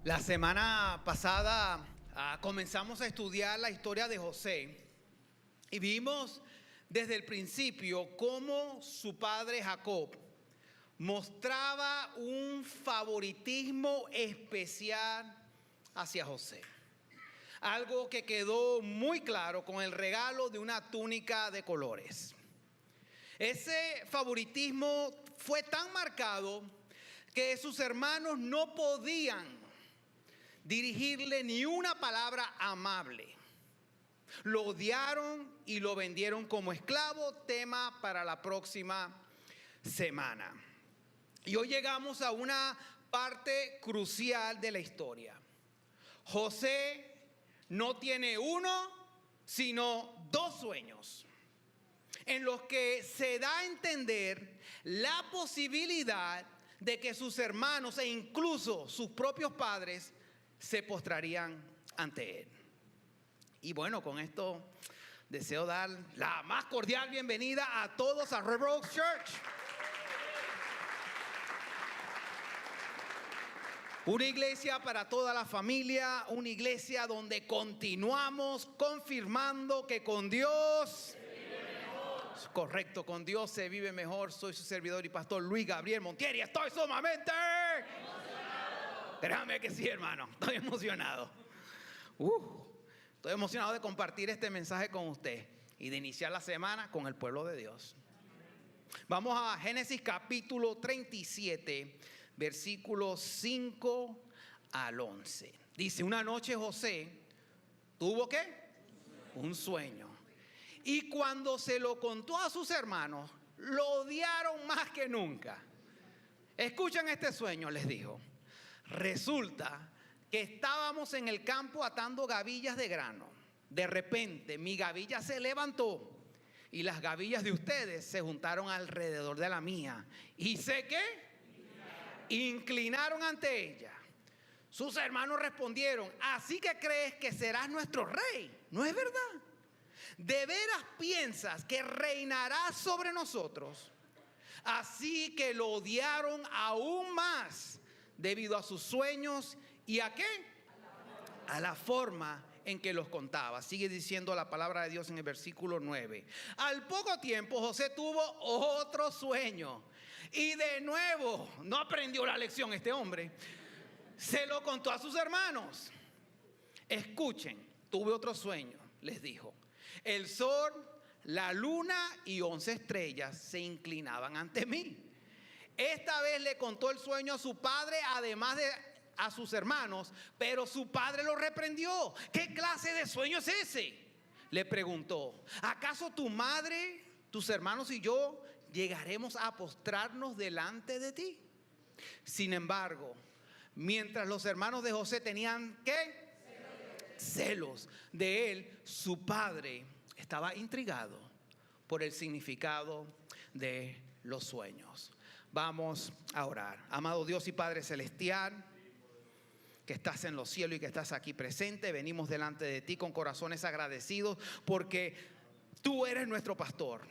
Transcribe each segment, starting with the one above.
La semana pasada comenzamos a estudiar la historia de José y vimos desde el principio cómo su padre Jacob mostraba un favoritismo especial hacia José. Algo que quedó muy claro con el regalo de una túnica de colores. Ese favoritismo fue tan marcado que sus hermanos no podían dirigirle ni una palabra amable. Lo odiaron y lo vendieron como esclavo, tema para la próxima semana. Y hoy llegamos a una parte crucial de la historia. José no tiene uno, sino dos sueños, en los que se da a entender la posibilidad de que sus hermanos e incluso sus propios padres se postrarían ante él. Y bueno, con esto deseo dar la más cordial bienvenida a todos a Red Rocks Church. Una iglesia para toda la familia, una iglesia donde continuamos confirmando que con Dios se vive mejor. Correcto, con Dios se vive mejor. Soy su servidor y pastor Luis Gabriel Montiel y estoy sumamente emocionado. Créame que sí, hermano, estoy emocionado. Estoy emocionado de compartir este mensaje con usted y de iniciar la semana con el pueblo de Dios. Vamos a Génesis capítulo 37. Versículos 5 al 11. Dice: una noche José tuvo ¿qué? Un sueño. Y cuando se lo contó a sus hermanos, lo odiaron más que nunca. Escuchen este sueño, les dijo. Resulta que estábamos en el campo atando gavillas de grano. De repente mi gavilla se levantó y las gavillas de ustedes se juntaron alrededor de la mía. ¿Y sé qué? Inclinaron ante ella. Sus hermanos respondieron: ¿así que crees que serás nuestro rey? ¿No es verdad? ¿De veras piensas que reinarás sobre nosotros? Así que lo odiaron aún más debido a sus sueños y ¿a qué? A la forma en que los contaba. Sigue diciendo la palabra de Dios en el versículo 9. Al poco tiempo José tuvo otro sueño. Y de nuevo, no aprendió la lección este hombre. Se lo contó a sus hermanos. Escuchen, tuve otro sueño, les dijo. El sol, la luna y 11 estrellas se inclinaban ante mí. Esta vez le contó el sueño a su padre, además de a sus hermanos, pero su padre lo reprendió. ¿Qué clase de sueño es ese?, le preguntó. ¿Acaso tu madre, tus hermanos y yo llegaremos a postrarnos delante de ti? Sin embargo, mientras los hermanos de José tenían ¿qué? Celos de él, su padre estaba intrigado por el significado de los sueños. Vamos a orar. Amado Dios y Padre celestial, que estás en los cielos y que estás aquí presente, venimos delante de ti con corazones agradecidos porque tú eres nuestro pastor.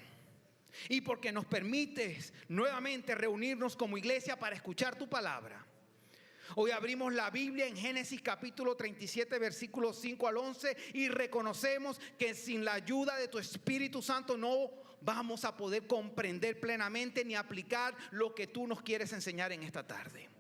Y porque nos permites nuevamente reunirnos como iglesia para escuchar tu palabra. Hoy abrimos la Biblia en Génesis capítulo 37 versículos 5 al 11 y reconocemos que sin la ayuda de tu Espíritu Santo no vamos a poder comprender plenamente ni aplicar lo que tú nos quieres enseñar en esta tarde.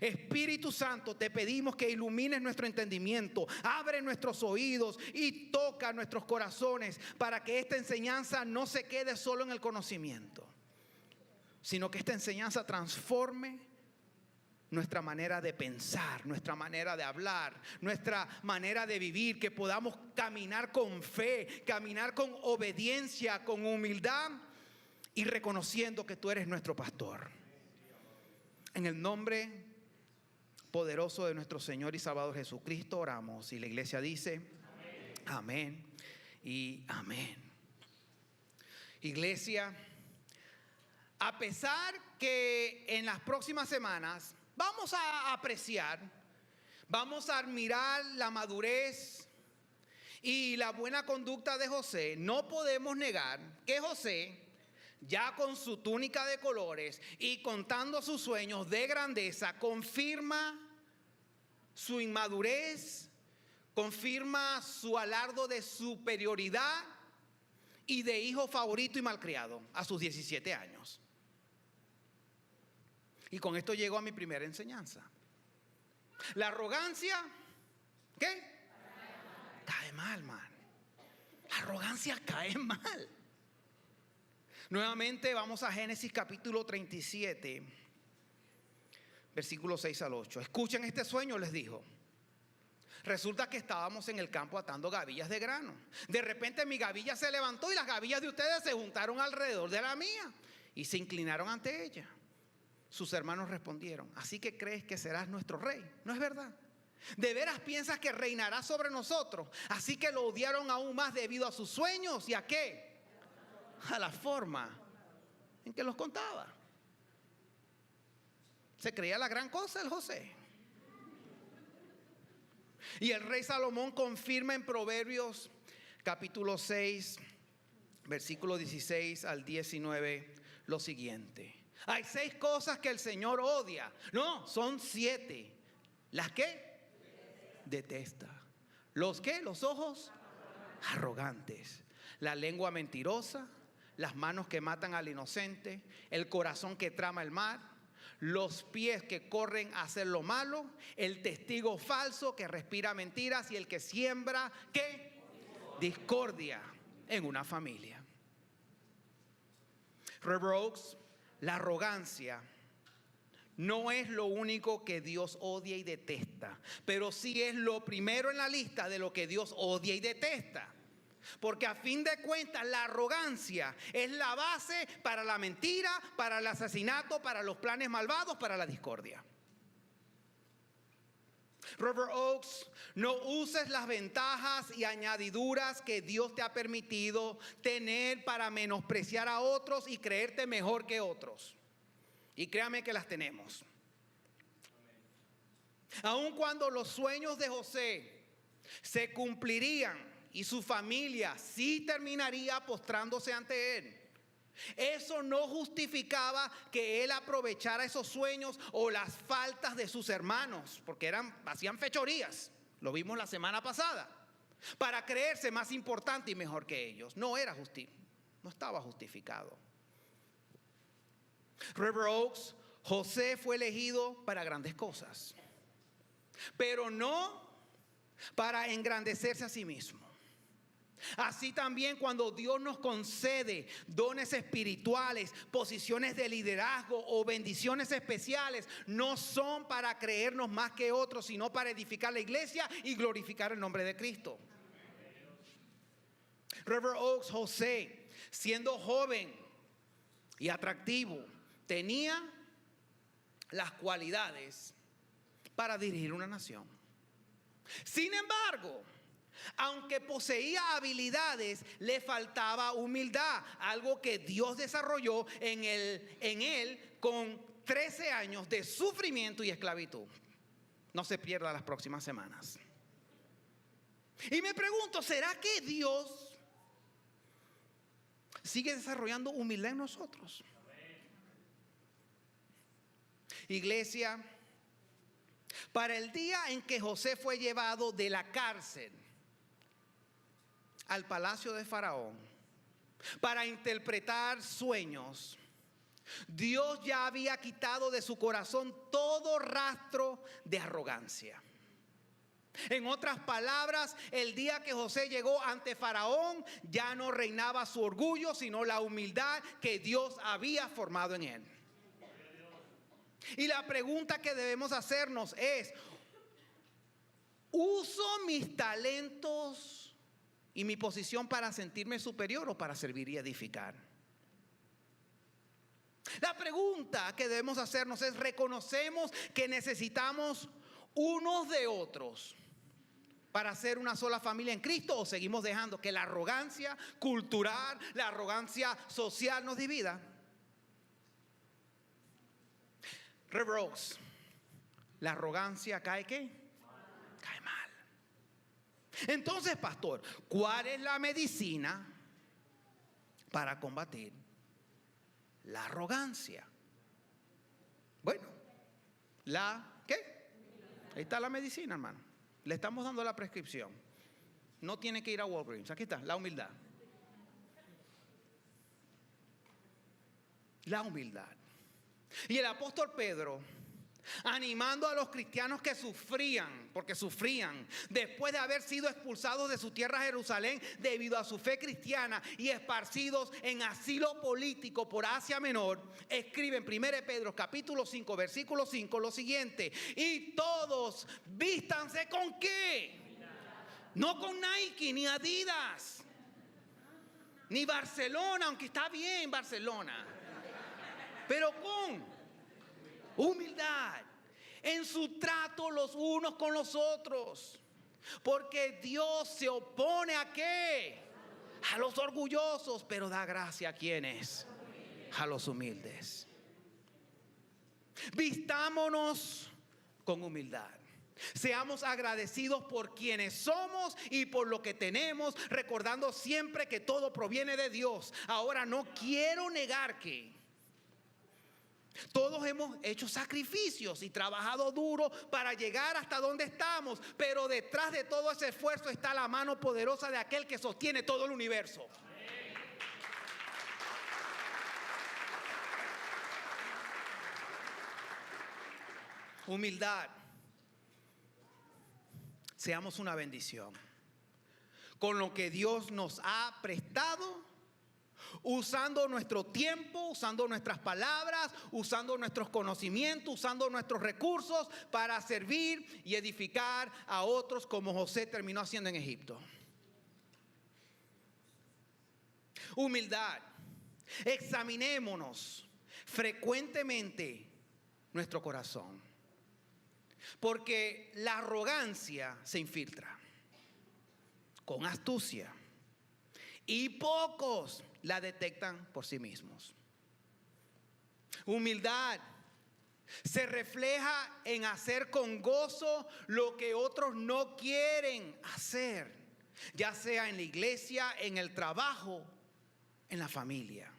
Espíritu Santo, te pedimos que ilumines nuestro entendimiento, abre nuestros oídos y toca nuestros corazones para que esta enseñanza no se quede solo en el conocimiento, sino que esta enseñanza transforme nuestra manera de pensar, nuestra manera de hablar, nuestra manera de vivir, que podamos caminar con fe, caminar con obediencia, con humildad y reconociendo que tú eres nuestro pastor. En el nombre poderoso de nuestro Señor y Salvador Jesucristo oramos, y la iglesia dice amén, amén y amén. Iglesia, a pesar que en las próximas semanas vamos a apreciar, vamos a admirar la madurez y la buena conducta de José, no podemos negar que José, ya con su túnica de colores y contando sus sueños de grandeza, confirma su inmadurez, confirma su alardo de superioridad y de hijo favorito y malcriado a sus 17 años. Y con esto llego a mi primera enseñanza. La arrogancia, ¿qué? Cae mal, man. La arrogancia cae mal. Nuevamente vamos a Génesis capítulo 37, versículos 6 al 8. Escuchen este sueño, les dijo. Resulta que estábamos en el campo atando gavillas de grano. De repente mi gavilla se levantó y las gavillas de ustedes se juntaron alrededor de la mía y se inclinaron ante ella. Sus hermanos respondieron: ¿así que crees que serás nuestro rey? ¿No es verdad? ¿De veras piensas que reinará sobre nosotros? Así que lo odiaron aún más debido a sus sueños. ¿Y a qué? A la forma en que los contaba. Se creía la gran cosa el José. Y el rey Salomón confirma en Proverbios capítulo 6, versículo 16 al 19 lo siguiente: hay 6 cosas que el Señor odia. No, son 7. ¿Las qué? Detesta. ¿Los qué? Los ojos arrogantes, la lengua mentirosa, las manos que matan al inocente, el corazón que trama el mal, los pies que corren a hacer lo malo, el testigo falso que respira mentiras y el que siembra ¿qué? Discordia en una familia. River Oaks, la arrogancia no es lo único que Dios odia y detesta, pero sí es lo primero en la lista de lo que Dios odia y detesta. Porque a fin de cuentas la arrogancia es la base para la mentira, para el asesinato, para los planes malvados, para la discordia. River Oaks, no uses las ventajas y añadiduras que Dios te ha permitido tener para menospreciar a otros y creerte mejor que otros. Y créame que las tenemos. Aun cuando los sueños de José se cumplirían y su familia sí terminaría postrándose ante él, eso no justificaba que él aprovechara esos sueños o las faltas de sus hermanos, porque hacían fechorías, lo vimos la semana pasada, para creerse más importante y mejor que ellos. No estaba justificado. River Oaks, José fue elegido para grandes cosas, pero no para engrandecerse a sí mismo. Así también cuando Dios nos concede dones espirituales, posiciones de liderazgo o bendiciones especiales, no son para creernos más que otros, sino para edificar la iglesia y glorificar el nombre de Cristo. River Oaks, José, siendo joven y atractivo, tenía las cualidades para dirigir una nación. Sin embargo, aunque poseía habilidades, le faltaba humildad, algo que Dios desarrolló en él con 13 años de sufrimiento y esclavitud. No se pierda las próximas semanas. Y me pregunto, ¿será que Dios sigue desarrollando humildad en nosotros? Iglesia, para el día en que José fue llevado de la cárcel al palacio de Faraón para interpretar sueños, Dios ya había quitado de su corazón todo rastro de arrogancia. En otras palabras, el día que José llegó ante Faraón, ya no reinaba su orgullo, sino la humildad que Dios había formado en él. Y la pregunta que debemos hacernos es: ¿uso mis talentos y mi posición para sentirme superior o para servir y edificar? La pregunta que debemos hacernos es: ¿reconocemos que necesitamos unos de otros para ser una sola familia en Cristo, o seguimos dejando que la arrogancia cultural, la arrogancia social nos divida? River Oaks, la arrogancia cae ¿qué? Cae mal. Entonces, pastor, ¿cuál es la medicina para combatir la arrogancia? Bueno, la ¿qué? Ahí está la medicina, hermano. Le estamos dando la prescripción. No tiene que ir a Walgreens. Aquí está, la humildad. La humildad. Y el apóstol Pedro, animando a los cristianos que sufrían, porque sufrían después de haber sido expulsados de su tierra Jerusalén debido a su fe cristiana y esparcidos en asilo político por Asia Menor, escribe en 1 Pedro capítulo 5 versículo 5 lo siguiente: y todos vístanse ¿con qué? No con Nike ni Adidas ni Barcelona, aunque está bien Barcelona, pero con humildad en su trato los unos con los otros, porque Dios se opone ¿a qué? A los orgullosos, pero da gracia a quienes, a los humildes. Vistámonos con humildad. Seamos agradecidos por quienes somos y por lo que tenemos, recordando siempre que todo proviene de Dios. Ahora, no quiero negar que todos hemos hecho sacrificios y trabajado duro para llegar hasta donde estamos, pero detrás de todo ese esfuerzo está la mano poderosa de aquel que sostiene todo el universo. Humildad. Seamos una bendición con lo que Dios nos ha prestado, usando nuestro tiempo, usando nuestras palabras, usando nuestros conocimientos, usando nuestros recursos para servir y edificar a otros, como José terminó haciendo en Egipto. Humildad. Examinémonos frecuentemente nuestro corazón, porque la arrogancia se infiltra con astucia y pocos la detectan por sí mismos. Humildad se refleja en hacer con gozo lo que otros no quieren hacer, ya sea en la iglesia, en el trabajo, en la familia.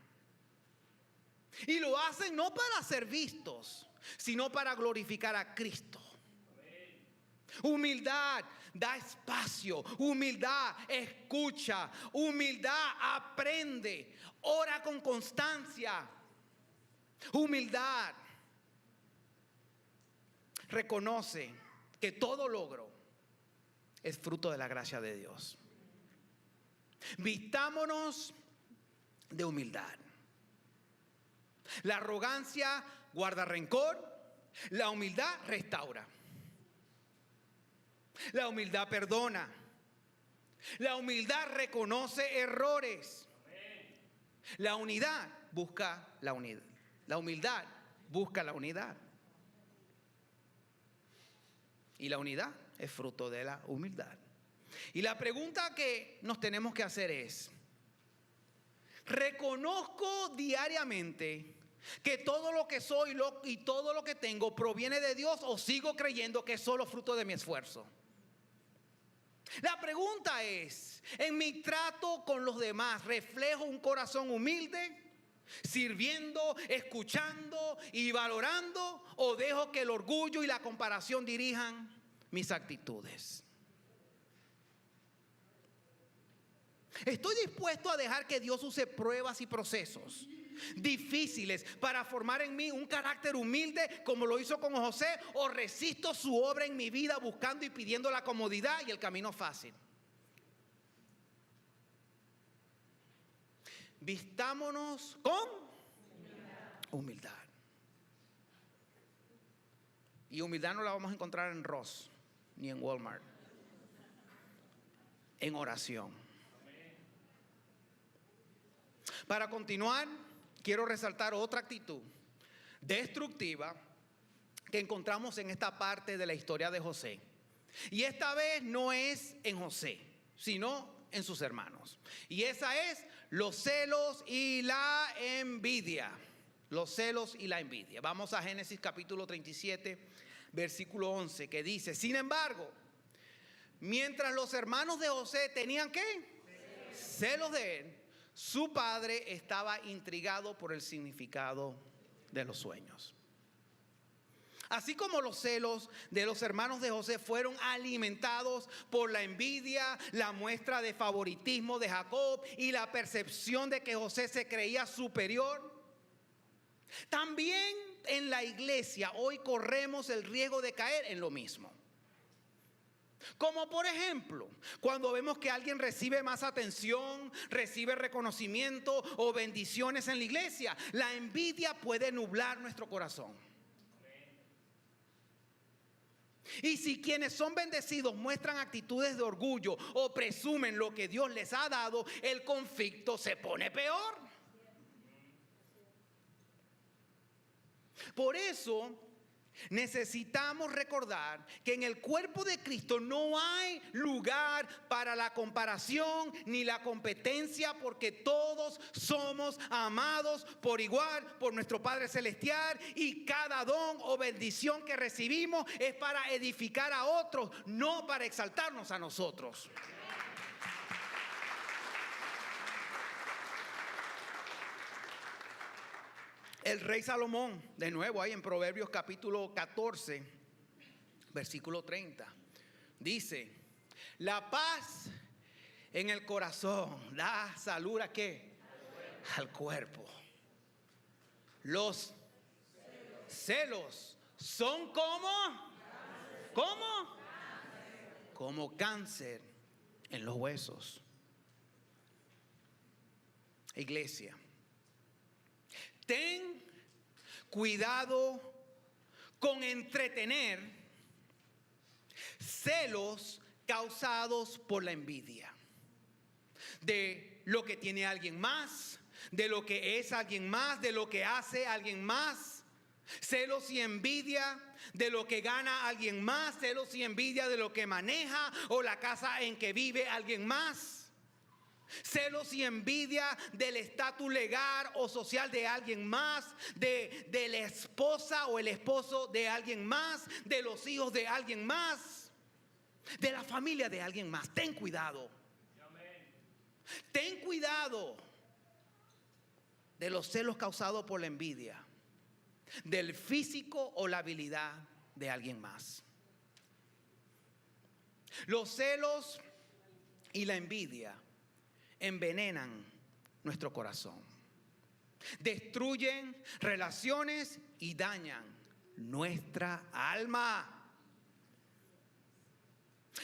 Y lo hacen no para ser vistos, sino para glorificar a Cristo. Humildad da espacio, humildad escucha, humildad aprende, ora con constancia. Humildad reconoce que todo logro es fruto de la gracia de Dios. Vistámonos de humildad. La arrogancia guarda rencor, la humildad restaura. La humildad perdona. La humildad reconoce errores. La unidad busca la unidad. La humildad busca la unidad. Y la unidad es fruto de la humildad. Y la pregunta que nos tenemos que hacer es: ¿reconozco diariamente que todo lo que soy y todo lo que tengo proviene de Dios, o sigo creyendo que es solo fruto de mi esfuerzo? La pregunta es: ¿en mi trato con los demás reflejo un corazón humilde, sirviendo, escuchando y valorando, o dejo que el orgullo y la comparación dirijan mis actitudes? ¿Estoy dispuesto a dejar que Dios use pruebas y procesos difíciles para formar en mí un carácter humilde como lo hizo con José, o resisto su obra en mi vida buscando y pidiendo la comodidad y el camino fácil? Vistámonos con humildad. Y humildad no la vamos a encontrar en Ross ni en Walmart. En oración. Para continuar, quiero resaltar otra actitud destructiva que encontramos en esta parte de la historia de José. Y esta vez no es en José, sino en sus hermanos. Y esa es los celos y la envidia. Los celos y la envidia. Vamos a Génesis capítulo 37, versículo 11, que dice: sin embargo, mientras los hermanos de José tenían ¿qué? Celos de él, su padre estaba intrigado por el significado de los sueños. Así como los celos de los hermanos de José fueron alimentados por la envidia, la muestra de favoritismo de Jacob y la percepción de que José se creía superior, también en la iglesia hoy corremos el riesgo de caer en lo mismo. Como por ejemplo, cuando vemos que alguien recibe más atención, recibe reconocimiento o bendiciones en la iglesia, la envidia puede nublar nuestro corazón. Y si quienes son bendecidos muestran actitudes de orgullo o presumen lo que Dios les ha dado, el conflicto se pone peor. Por eso necesitamos recordar que en el cuerpo de Cristo no hay lugar para la comparación ni la competencia, porque todos somos amados por igual por nuestro Padre Celestial, y cada don o bendición que recibimos es para edificar a otros, no para exaltarnos a nosotros. El rey Salomón, de nuevo ahí en Proverbios capítulo 14, versículo 30, dice: la paz en el corazón da salud ¿a qué? Al cuerpo. Los celos son como cáncer en los huesos. Iglesia, ten cuidado con entretener celos causados por la envidia de lo que tiene alguien más, de lo que es alguien más, de lo que hace alguien más. Celos y envidia de lo que gana alguien más, celos y envidia de lo que maneja o la casa en que vive alguien más. Celos y envidia del estatus legal o social de alguien más, de la esposa o el esposo de alguien más, de los hijos de alguien más, de la familia de alguien más. Ten cuidado. Ten cuidado de los celos causados por la envidia, del físico o la habilidad de alguien más. Los celos y la envidia envenenan nuestro corazón, destruyen relaciones y dañan nuestra alma.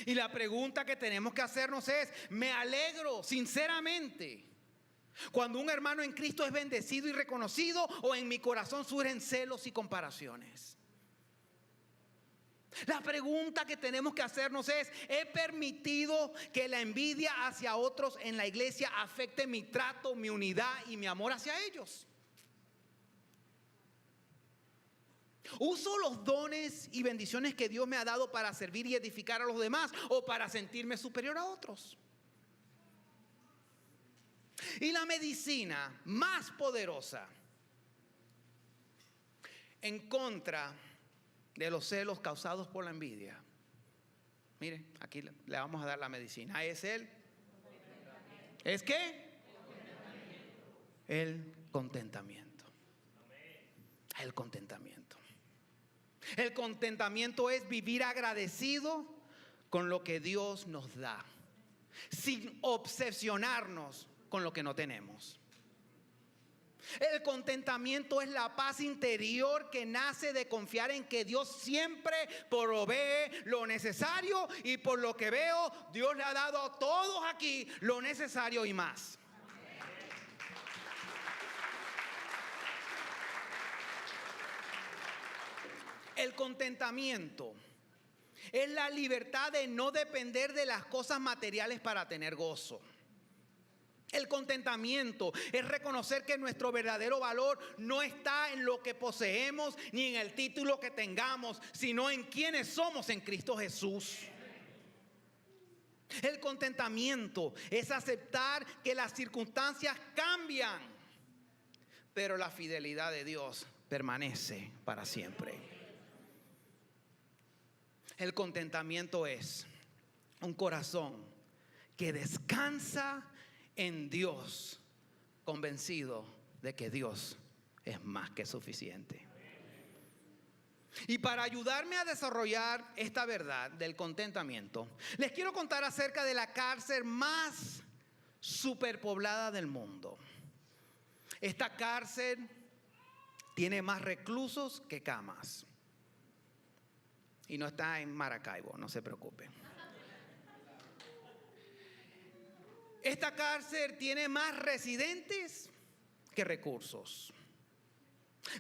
Y la pregunta que tenemos que hacernos es: ¿me alegro sinceramente cuando un hermano en Cristo es bendecido y reconocido, o en mi corazón surgen celos y comparaciones? La pregunta que tenemos que hacernos es: ¿he permitido que la envidia hacia otros en la iglesia afecte mi trato, mi unidad y mi amor hacia ellos? ¿Uso los dones y bendiciones que Dios me ha dado para servir y edificar a los demás, o para sentirme superior a otros? Y la medicina más poderosa en contra de los celos causados por la envidia, mire, aquí le vamos a dar la medicina. ¿Es qué? El contentamiento. El contentamiento. El contentamiento es vivir agradecido con lo que Dios nos da, sin obsesionarnos con lo que no tenemos. El contentamiento es la paz interior que nace de confiar en que Dios siempre provee lo necesario, y por lo que veo, Dios le ha dado a todos aquí lo necesario y más. El contentamiento es la libertad de no depender de las cosas materiales para tener gozo. El contentamiento es reconocer que nuestro verdadero valor no está en lo que poseemos ni en el título que tengamos, sino en quienes somos en Cristo Jesús. El contentamiento es aceptar que las circunstancias cambian, pero la fidelidad de Dios permanece para siempre. El contentamiento es un corazón que descansa en Dios, convencido de que Dios es más que suficiente. Y para ayudarme a desarrollar esta verdad del contentamiento, les quiero contar acerca de la cárcel más superpoblada del mundo. Esta cárcel tiene más reclusos que camas. Y no está en Maracaibo, no se preocupen. Esta cárcel tiene más residentes que recursos.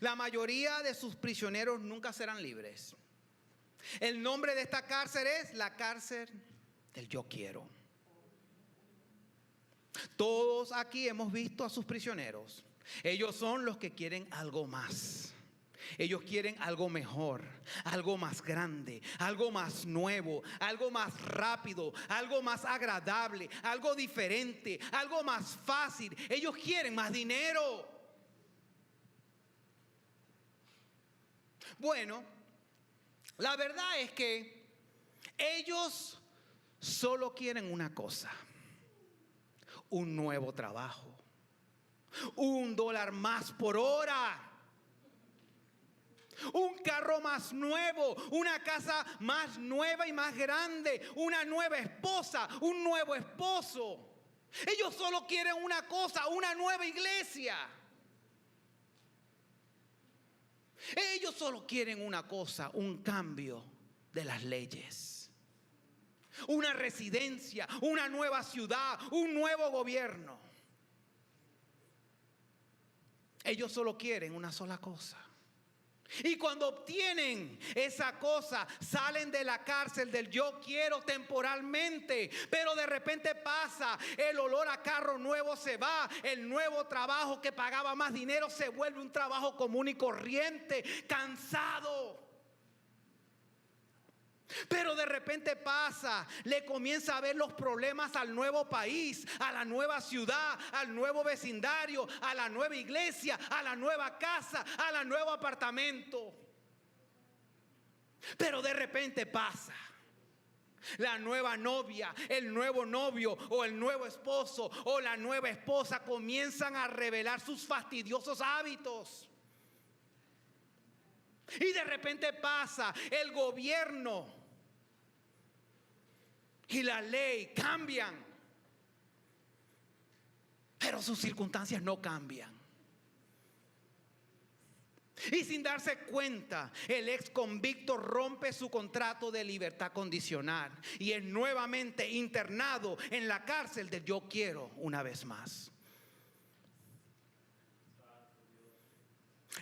La mayoría de sus prisioneros nunca serán libres. El nombre de esta cárcel es la cárcel del yo quiero. Todos aquí hemos visto a sus prisioneros. Ellos son los que quieren algo más. Ellos quieren algo mejor, algo más grande, algo más nuevo, algo más rápido, algo más agradable, algo diferente, algo más fácil. Ellos quieren más dinero. Bueno, la verdad es que ellos solo quieren una cosa: un nuevo trabajo, $1 más por hora, un carro más nuevo, una casa más nueva y más grande, una nueva esposa, un nuevo esposo. Ellos solo quieren una cosa: una nueva iglesia. Ellos solo quieren una cosa: un cambio de las leyes, una residencia, una nueva ciudad, un nuevo gobierno. Ellos solo quieren una sola cosa. Y cuando obtienen esa cosa, salen de la cárcel del yo quiero temporalmente, pero de repente pasa, el olor a carro nuevo se va, el nuevo trabajo que pagaba más dinero se vuelve un trabajo común y corriente, cansado. Pero de repente pasa, le comienza a ver los problemas al nuevo país, a la nueva ciudad, al nuevo vecindario, a la nueva iglesia, a la nueva casa, a la nuevo apartamento. Pero de repente pasa, la nueva novia, el nuevo novio o el nuevo esposo o la nueva esposa comienzan a revelar sus fastidiosos hábitos. Y de repente pasa, el gobierno y la ley cambian, pero sus circunstancias no cambian. Y sin darse cuenta, el ex convicto rompe su contrato de libertad condicional y es nuevamente internado en la cárcel del yo quiero una vez más.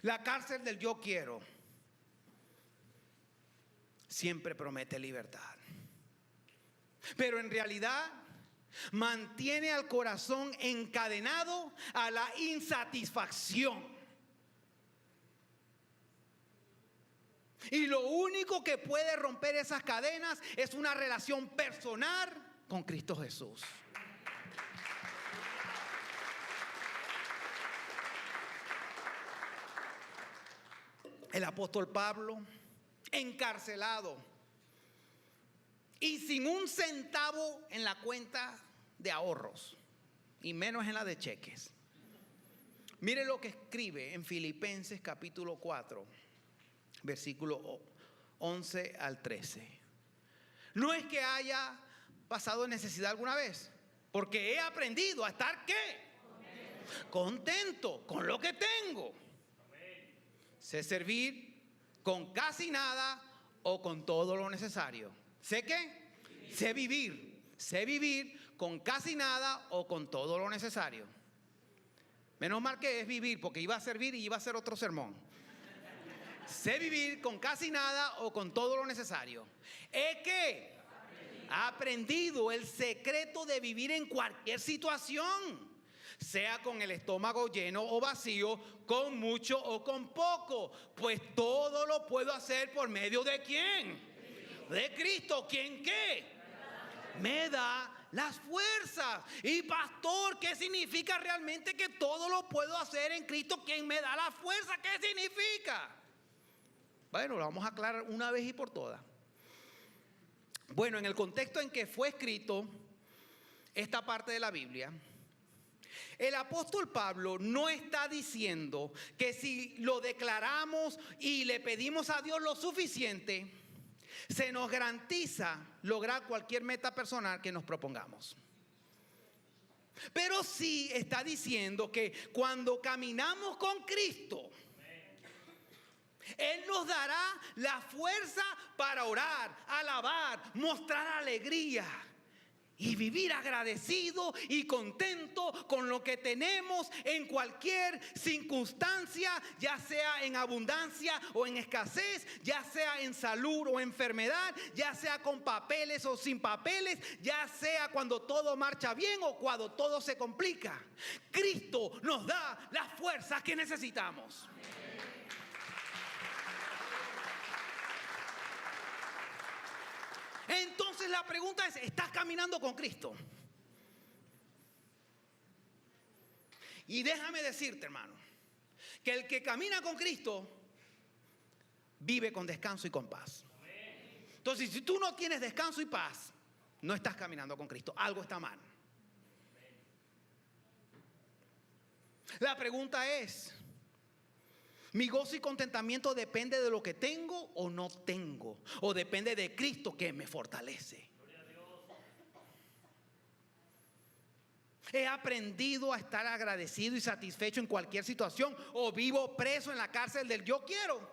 La cárcel del yo quiero siempre promete libertad, pero en realidad mantiene al corazón encadenado a la insatisfacción. Y lo único que puede romper esas cadenas es una relación personal con Cristo Jesús. El apóstol Pablo, encarcelado y sin un centavo en la cuenta de ahorros y menos en la de cheques. Mire lo que escribe en Filipenses capítulo 4, versículo 11 al 13. No es que haya pasado necesidad alguna vez, porque he aprendido a estar ¿qué? Contento con lo que tengo. Sé servir con casi nada o con todo lo necesario. ¿Sé qué? Sé vivir con casi nada o con todo lo necesario. Menos mal que es vivir, porque iba a servir y iba a hacer otro sermón. Sé vivir con casi nada o con todo lo necesario. He ¿qué? Aprendido el secreto de vivir en cualquier situación, sea con el estómago lleno o vacío, con mucho o con poco, pues todo lo puedo hacer por medio de ¿quién? De Cristo. ¿Quién qué? Me da las fuerzas. Y pastor, ¿qué significa realmente que todo lo puedo hacer en Cristo? ¿Quién me da la fuerza? ¿Qué significa? Bueno, lo vamos a aclarar una vez y por todas. Bueno, en el contexto en que fue escrito esta parte de la Biblia, El apóstol Pablo no está diciendo que si lo declaramos y le pedimos a Dios lo suficiente, se nos garantiza lograr cualquier meta personal que nos propongamos. Pero sí está diciendo que cuando caminamos con Cristo, Él nos dará la fuerza para orar, alabar, mostrar alegría y vivir agradecido y contento con lo que tenemos en cualquier circunstancia, ya sea en abundancia o en escasez, ya sea en salud o enfermedad, ya sea con papeles o sin papeles, ya sea cuando todo marcha bien o cuando todo se complica. Cristo nos da las fuerzas que necesitamos. Entonces la pregunta es, ¿estás caminando con Cristo? Y déjame decirte, hermano, que el que camina con Cristo vive con descanso y con paz. Entonces, si tú no tienes descanso y paz, no estás caminando con Cristo. Algo está mal. La pregunta es, ¿mi gozo y contentamiento depende de lo que tengo o no tengo? ¿O depende de Cristo que me fortalece? ¿He aprendido a estar agradecido y satisfecho en cualquier situación? ¿O vivo preso en la cárcel del yo quiero?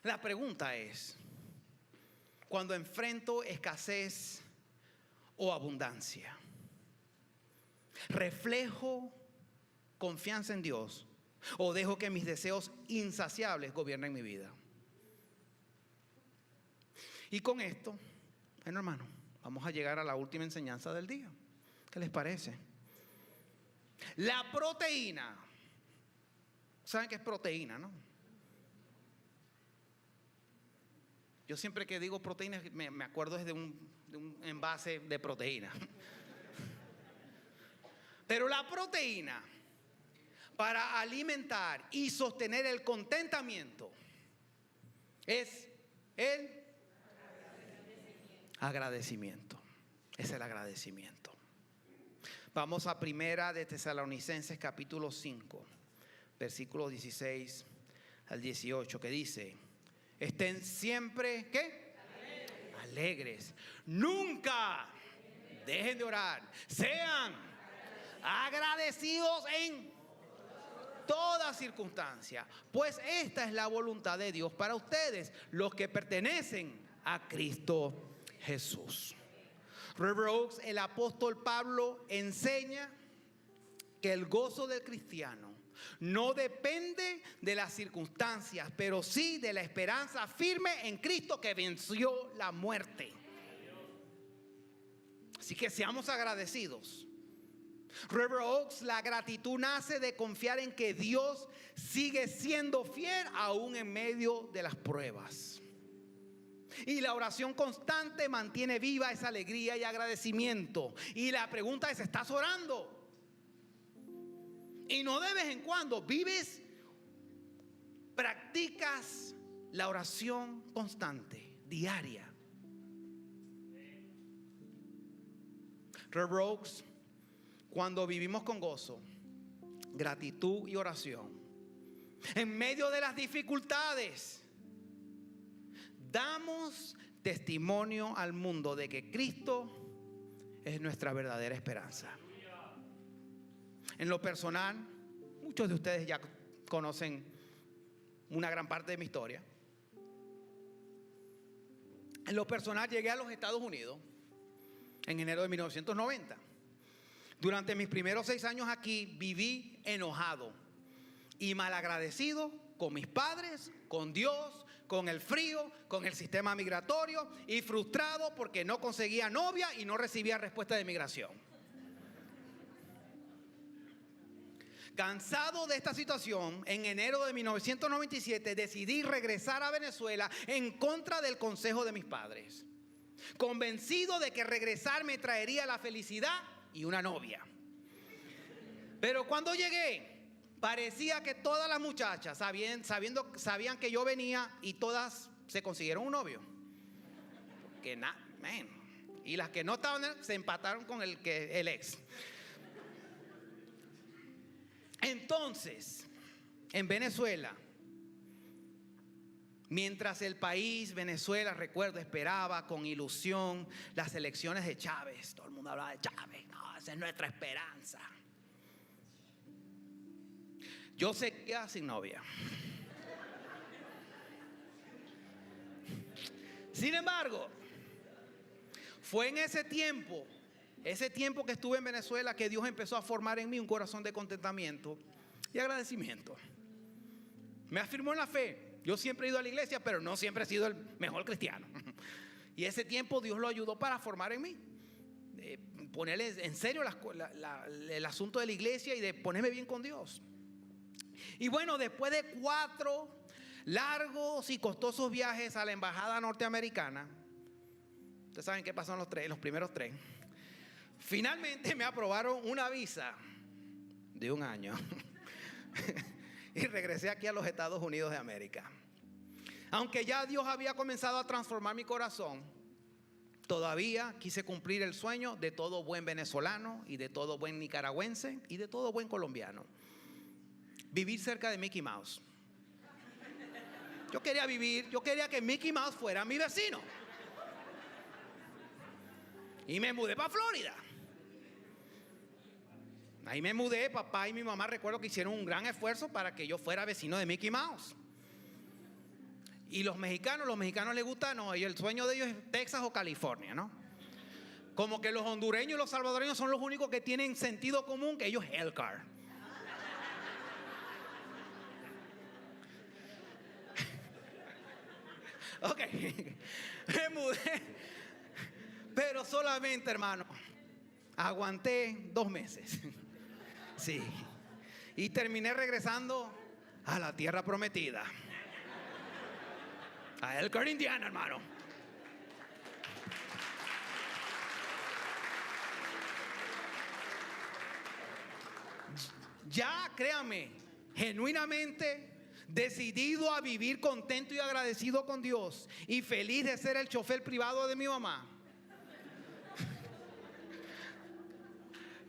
La pregunta es, cuando enfrento escasez o abundancia, ¿reflejo confianza en Dios o dejo que mis deseos insaciables gobiernen mi vida? Y con esto, bueno, hermano, vamos a llegar a la última enseñanza del día. ¿Qué les parece? La proteína. ¿Saben qué es proteína, no? Yo siempre que digo proteína me acuerdo de un envase de proteína. Pero la proteína, para alimentar y sostener el contentamiento, es el agradecimiento. Es el agradecimiento. Vamos a Primera de Tesalonicenses capítulo 5, versículos 16 al 18, que dice: estén siempre, ¿qué? Alegres. Nunca dejen de orar. Sean agradecidos en toda circunstancia, pues esta es la voluntad de Dios para ustedes, los que pertenecen a Cristo Jesús. River Oaks, el apóstol Pablo enseña que el gozo del cristiano no depende de las circunstancias, pero sí de la esperanza firme en Cristo que venció la muerte. Así que seamos agradecidos. River Oaks, la gratitud nace de confiar en que Dios sigue siendo fiel aún en medio de las pruebas. Y la oración constante mantiene viva esa alegría y agradecimiento. Y la pregunta es, ¿estás orando? Y no de vez en cuando, practicas la oración constante, diaria. River Oaks, cuando vivimos con gozo, gratitud y oración, en medio de las dificultades, damos testimonio al mundo de que Cristo es nuestra verdadera esperanza. En lo personal, muchos de ustedes ya conocen una gran parte de mi historia. En lo personal, llegué a los Estados Unidos en enero de 1990. Durante mis primeros 6 años aquí viví enojado y malagradecido con mis padres, con Dios, con el frío, con el sistema migratorio, y frustrado porque no conseguía novia y no recibía respuesta de migración. Cansado de esta situación, en enero de 1997 decidí regresar a Venezuela en contra del consejo de mis padres, convencido de que regresar me traería la felicidad y una novia. Pero cuando llegué, parecía que todas las muchachas sabían que yo venía y todas se consiguieron un novio. Y las que no estaban se empataron con el ex. Entonces, en Venezuela, mientras el país, Venezuela, recuerdo, esperaba con ilusión las elecciones de Chávez. Todo el mundo hablaba de Chávez. No, esa es nuestra esperanza. Yo seguía sin novia. Sin embargo, fue en ese tiempo que estuve en Venezuela, que Dios empezó a formar en mí un corazón de contentamiento y agradecimiento. Me afirmó en la fe. Yo siempre he ido a la iglesia, pero no siempre he sido el mejor cristiano. Y ese tiempo Dios lo ayudó para formar en mí. Ponerle en serio el asunto de la iglesia y de ponerme bien con Dios. Y bueno, después de 4 largos y costosos viajes a la embajada norteamericana, ustedes saben qué pasó en los primeros 3. Finalmente me aprobaron una visa de 1 año y regresé aquí a los Estados Unidos de América. Aunque ya Dios había comenzado a transformar mi corazón, todavía quise cumplir el sueño de todo buen venezolano y de todo buen nicaragüense y de todo buen colombiano: vivir cerca de Mickey Mouse. Yo quería que Mickey Mouse fuera mi vecino. Y me mudé para Florida. Ahí me mudé. Papá y mi mamá, recuerdo que hicieron un gran esfuerzo para que yo fuera vecino de Mickey Mouse. Y los mexicanos les gusta, no, y el sueño de ellos es Texas o California, ¿no? Como que los hondureños y los salvadoreños son los únicos que tienen sentido común, que ellos Hellcar. Ok, me mudé, pero solamente, hermano, aguanté 2 meses. Sí, y terminé regresando a la tierra prometida, a Elkhart, Indiana, hermano. Ya, créame, genuinamente decidido a vivir contento y agradecido con Dios y feliz de ser el chofer privado de mi mamá.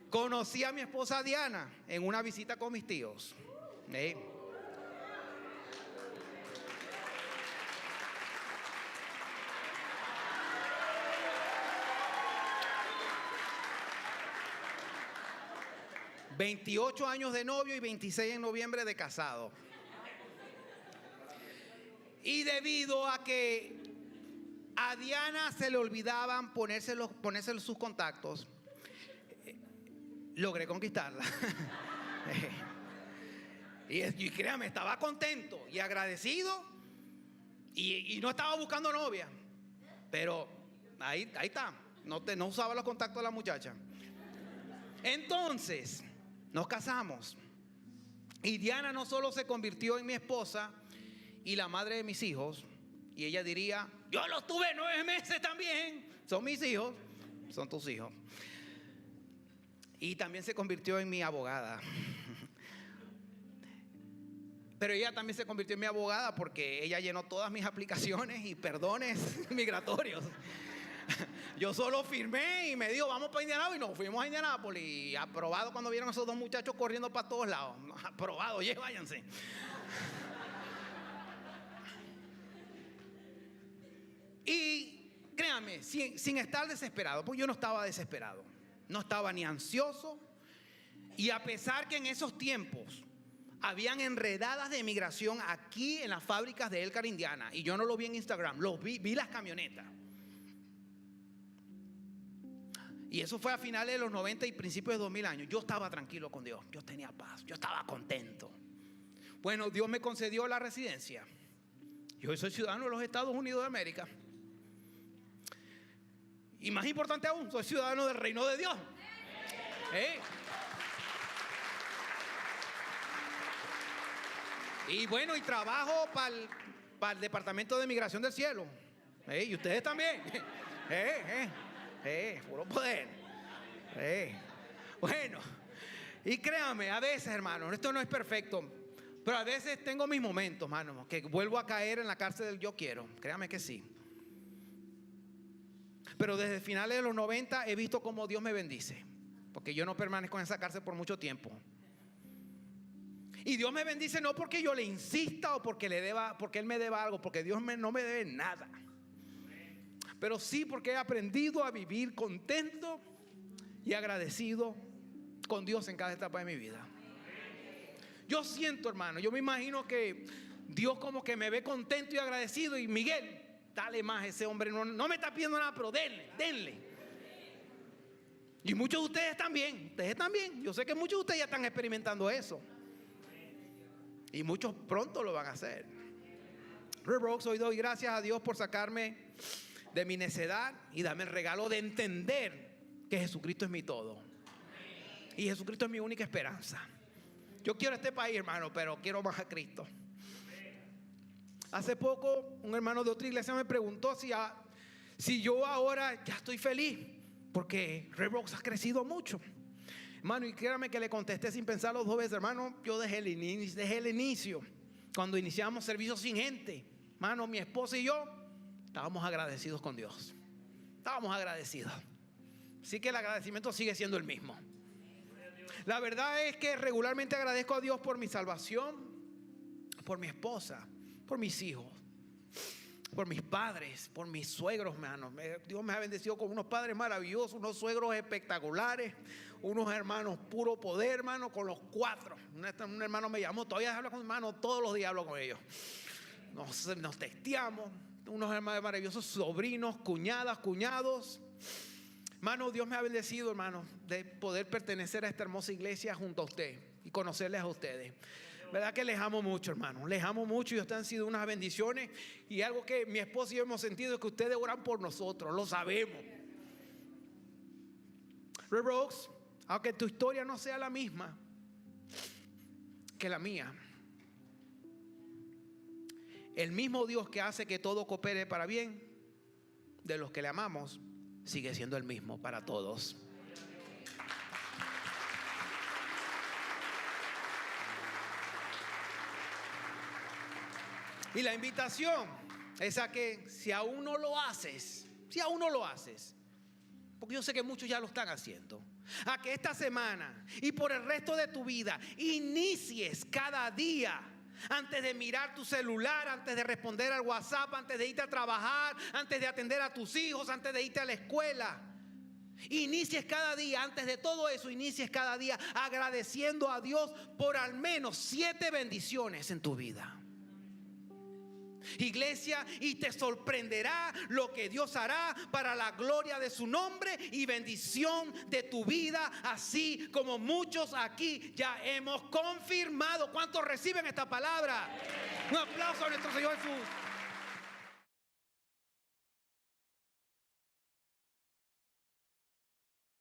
Conocí a mi esposa Diana en una visita con mis tíos. 28 años de novio y 26 en noviembre de casado. Y debido a que a Diana se le olvidaban ponerse sus contactos, logré conquistarla. Y créame, estaba contento y agradecido y no estaba buscando novia. Pero ahí está, no usaba los contactos de la muchacha. Entonces nos casamos y Diana no solo se convirtió en mi esposa y la madre de mis hijos, y ella diría: yo los tuve 9 meses también, son mis hijos, son tus hijos. Y también se convirtió en mi abogada. Pero ella también se convirtió en mi abogada porque ella llenó todas mis aplicaciones y perdones migratorios. Yo solo firmé y me dijo: vamos para Indianápolis, y nos fuimos a Indianápolis. Y aprobado cuando vieron a esos 2 muchachos corriendo para todos lados. Aprobado, váyanse. Y créanme, sin estar desesperado, porque yo no estaba desesperado, no estaba ni ansioso. Y a pesar que en esos tiempos habían enredadas de migración aquí en las fábricas de Elkhart, Indiana, y yo no lo vi en Instagram, lo vi las camionetas. Y eso fue a finales de los 90 y principios de 2000 años. Yo estaba tranquilo con Dios, yo tenía paz, yo estaba contento. Bueno, Dios me concedió la residencia. Yo soy ciudadano de los Estados Unidos de América. Y más importante aún, soy ciudadano del reino de Dios. Y bueno, y trabajo para el Departamento de Migración del Cielo. Y ustedes también. Puro poder. Bueno, y créanme, a veces, hermano, esto no es perfecto, pero a veces tengo mis momentos, hermano, que vuelvo a caer en la cárcel del yo quiero. Créame que sí. Pero desde finales de los 90 he visto cómo Dios me bendice, porque yo no permanezco en esa cárcel por mucho tiempo. Y Dios me bendice no porque yo le insista o porque Él me deba algo, porque Dios no me debe nada. Pero sí porque he aprendido a vivir contento y agradecido con Dios en cada etapa de mi vida. Yo siento, hermano, yo me imagino que Dios como que me ve contento y agradecido. Y Miguel, dale más, ese hombre no me está pidiendo nada, pero denle. Y muchos de ustedes también. Yo sé que muchos de ustedes ya están experimentando eso. Y muchos pronto lo van a hacer. Red Rocks, hoy doy gracias a Dios por sacarme de mi necedad y darme el regalo de entender que Jesucristo es mi todo. Y Jesucristo es mi única esperanza. Yo quiero este país, hermano, pero quiero más a Cristo. Hace poco un hermano de otra iglesia me preguntó si yo ahora ya estoy feliz, porque Red Rocks ha crecido mucho. Hermano, y créame que le contesté sin pensarlo 2 veces. Hermano, yo dejé el inicio. Cuando iniciamos servicios sin gente, hermano, mi esposa y yo estábamos agradecidos con Dios. Estábamos agradecidos. Así que el agradecimiento sigue siendo el mismo. La verdad es que regularmente agradezco a Dios por mi salvación, por mi esposa, por mis hijos, por mis padres, por mis suegros, hermanos. Dios me ha bendecido con unos padres maravillosos, unos suegros espectaculares, unos hermanos puro poder, hermano, con los 4. Un hermano me llamó, todavía hablo con mi hermano, todos los días hablo con ellos. Nos texteamos, unos hermanos maravillosos, sobrinos, cuñadas, cuñados. Hermano, Dios me ha bendecido, hermano, de poder pertenecer a esta hermosa iglesia junto a usted y conocerles a ustedes. Verdad que les amo mucho, hermano. Les amo mucho y ustedes han sido unas bendiciones. Y algo que mi esposa y yo hemos sentido es que ustedes oran por nosotros. Lo sabemos. Red Rocks, aunque tu historia no sea la misma que la mía, el mismo Dios que hace que todo coopere para bien de los que le amamos sigue siendo el mismo para todos. Y la invitación es a que si aún no lo haces, porque yo sé que muchos ya lo están haciendo, a que esta semana y por el resto de tu vida inicies cada día, antes de mirar tu celular, antes de responder al WhatsApp, antes de irte a trabajar, antes de atender a tus hijos, antes de irte a la escuela. Inicies cada día, antes de todo eso, inicies cada día agradeciendo a Dios por al menos 7 bendiciones en tu vida. Iglesia, y te sorprenderá lo que Dios hará para la gloria de su nombre y bendición de tu vida, así como muchos aquí ya hemos confirmado. ¿Cuántos reciben esta palabra? Un aplauso a nuestro Señor Jesús.